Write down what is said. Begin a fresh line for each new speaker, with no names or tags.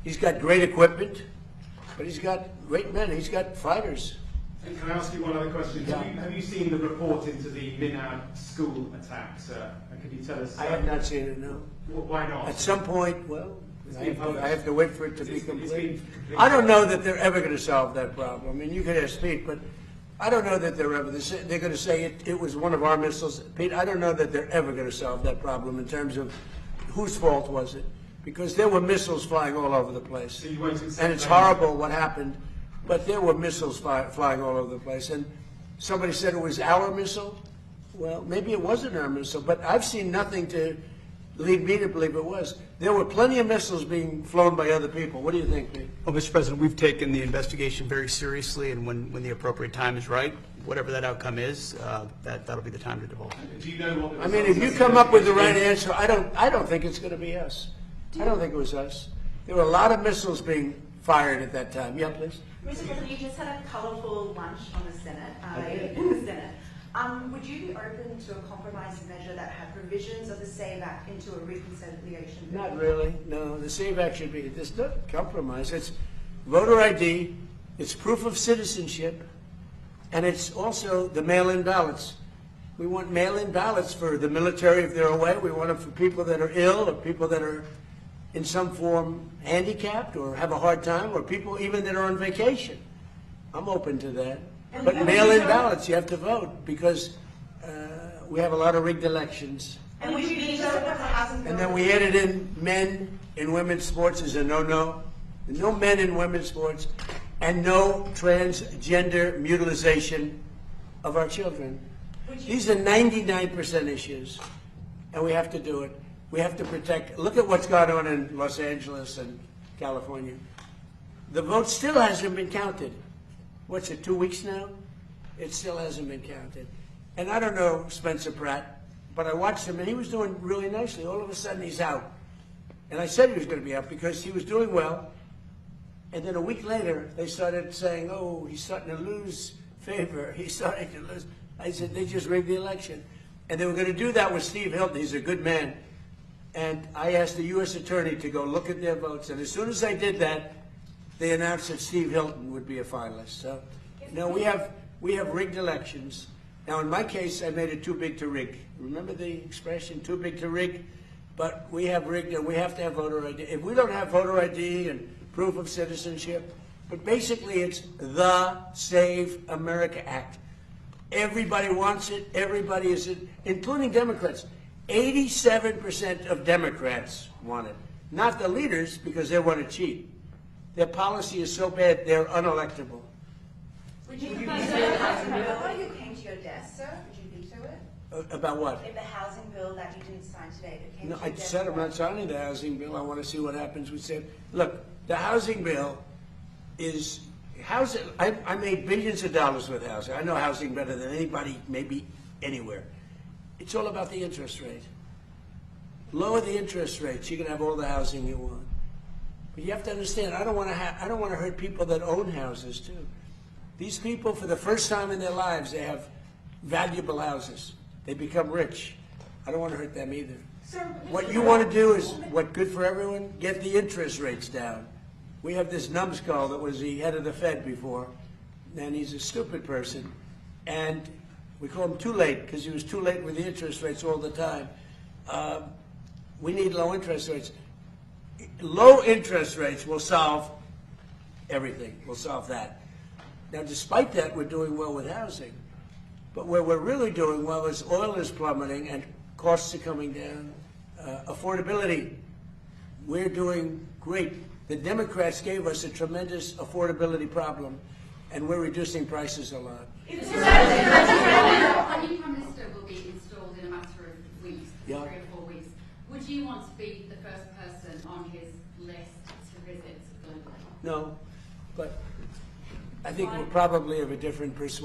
He's got great equipment, but he's got great men. He's got fighters.
And can I ask you one other question?
Yeah.
Have you seen the report into the Minna school attack, sir? And could you tell us?
I have not seen it, no.
Why not?
At some point, well, I have to wait for it to be complete.
complete.
I don't know that they're ever going to solve that problem. I mean, you could ask Pete, but I don't know that they're ever. They're going to say it was one of our missiles. Pete, I don't know that they're ever going to solve that problem in terms of whose fault was it, because there were missiles flying all over the place.
So you won't accept
And it's
that?
horrible what happened, but there were missiles flying all over the place. And somebody said it was our missile. Well, maybe it wasn't our missile, but I've seen nothing to lead me to believe it was. There were plenty of missiles being flown by other people. What do you think, Pete?
Well, Mr. President, we've taken the investigation very seriously, and when the appropriate time is right, whatever that outcome is, that'll be the time to divulge.
Do you know what the
I mean, if you come up with the right answer, I don't think it's going to be us. I don't think it was us. There were a lot of missiles being fired at that time. Yeah, please.
Mr. President, you just had a colourful lunch on the Senate. In the Senate. Would you be open to a compromise measure that had provisions of the SAVE Act into a reconciliation bill?
Not really. No, the SAVE Act should be. There's no compromise. It's voter ID. It's proof of citizenship, and it's also the mail-in ballots. We want mail-in ballots for the military if they're away. We want them for people that are ill or people that are in some form handicapped or have a hard time, or people even that are on vacation. I'm open to that. But mail-in ballots, you have to vote, because we have a lot of rigged elections.
And would you veto the housing bill?
And then we added in men in women's sports as a no-no. No men in women's sports, and no transgender mutilization of our children. These are 99% issues, and we have to do it. We have to protect. Look at what's gone on in Los Angeles and California. The vote still hasn't been counted. What's it, 2 weeks now? It still hasn't been counted. And I don't know Spencer Pratt, but I watched him, and he was doing really nicely. All of a sudden, he's out. And I said he was going to be out because he was doing well. And then a week later, they started saying, oh, he's starting to lose favor. He's starting to lose. I said, they just rigged the election. And they were going to do that with Steve Hilton. He's a good man. And I asked the U.S. attorney to go look at their votes. And as soon as I did that, they announced that Steve Hilton would be a finalist. So, we have rigged elections. Now, in my case, I made it too big to rig. Remember the expression, too big to rig? But we have rigged, and we have to have voter ID. If we don't have voter ID and proof of citizenship, but basically it's the Save America Act. Everybody wants it. Everybody is it, including Democrats. 87% of Democrats want it. Not the leaders, because they want to cheat. Their policy is so bad, they're unelectable.
Would you veto the housing bill? Before you came to your desk, sir, would you veto it?
About what?
If the housing bill that you didn't sign today that came
No,
to
I
your desk.
said I'm not signing the housing bill. I want to see what happens with it. Look, the housing bill is housing. I made billions of dollars with housing. I know housing better than anybody, maybe anywhere. It's all about the interest rate. Lower the interest rates, you can have all the housing you want. But you have to understand, I don't want to hurt people that own houses too. These people, for the first time in their lives, they have valuable houses. They become rich. I don't want to hurt them either.
Sir,
What you want to do is, what good for everyone, get the interest rates down. We have this numbskull that was the head of the Fed before, and he's a stupid person. And we call him too late, because he was too late with the interest rates all the time. We need low interest rates. Low interest rates will solve everything. We'll solve that. Now, despite that, we're doing well with housing. But where we're really doing well is oil is plummeting and costs are coming down. Affordability, we're doing great. The Democrats gave us a tremendous affordability problem, and we're reducing prices a lot.
A new Prime Minister will be installed in a matter of weeks,
Yeah.
3 or 4 weeks. Would you want to be the first person on his list to visit globally?
No, but I think we're probably of a different persuasion.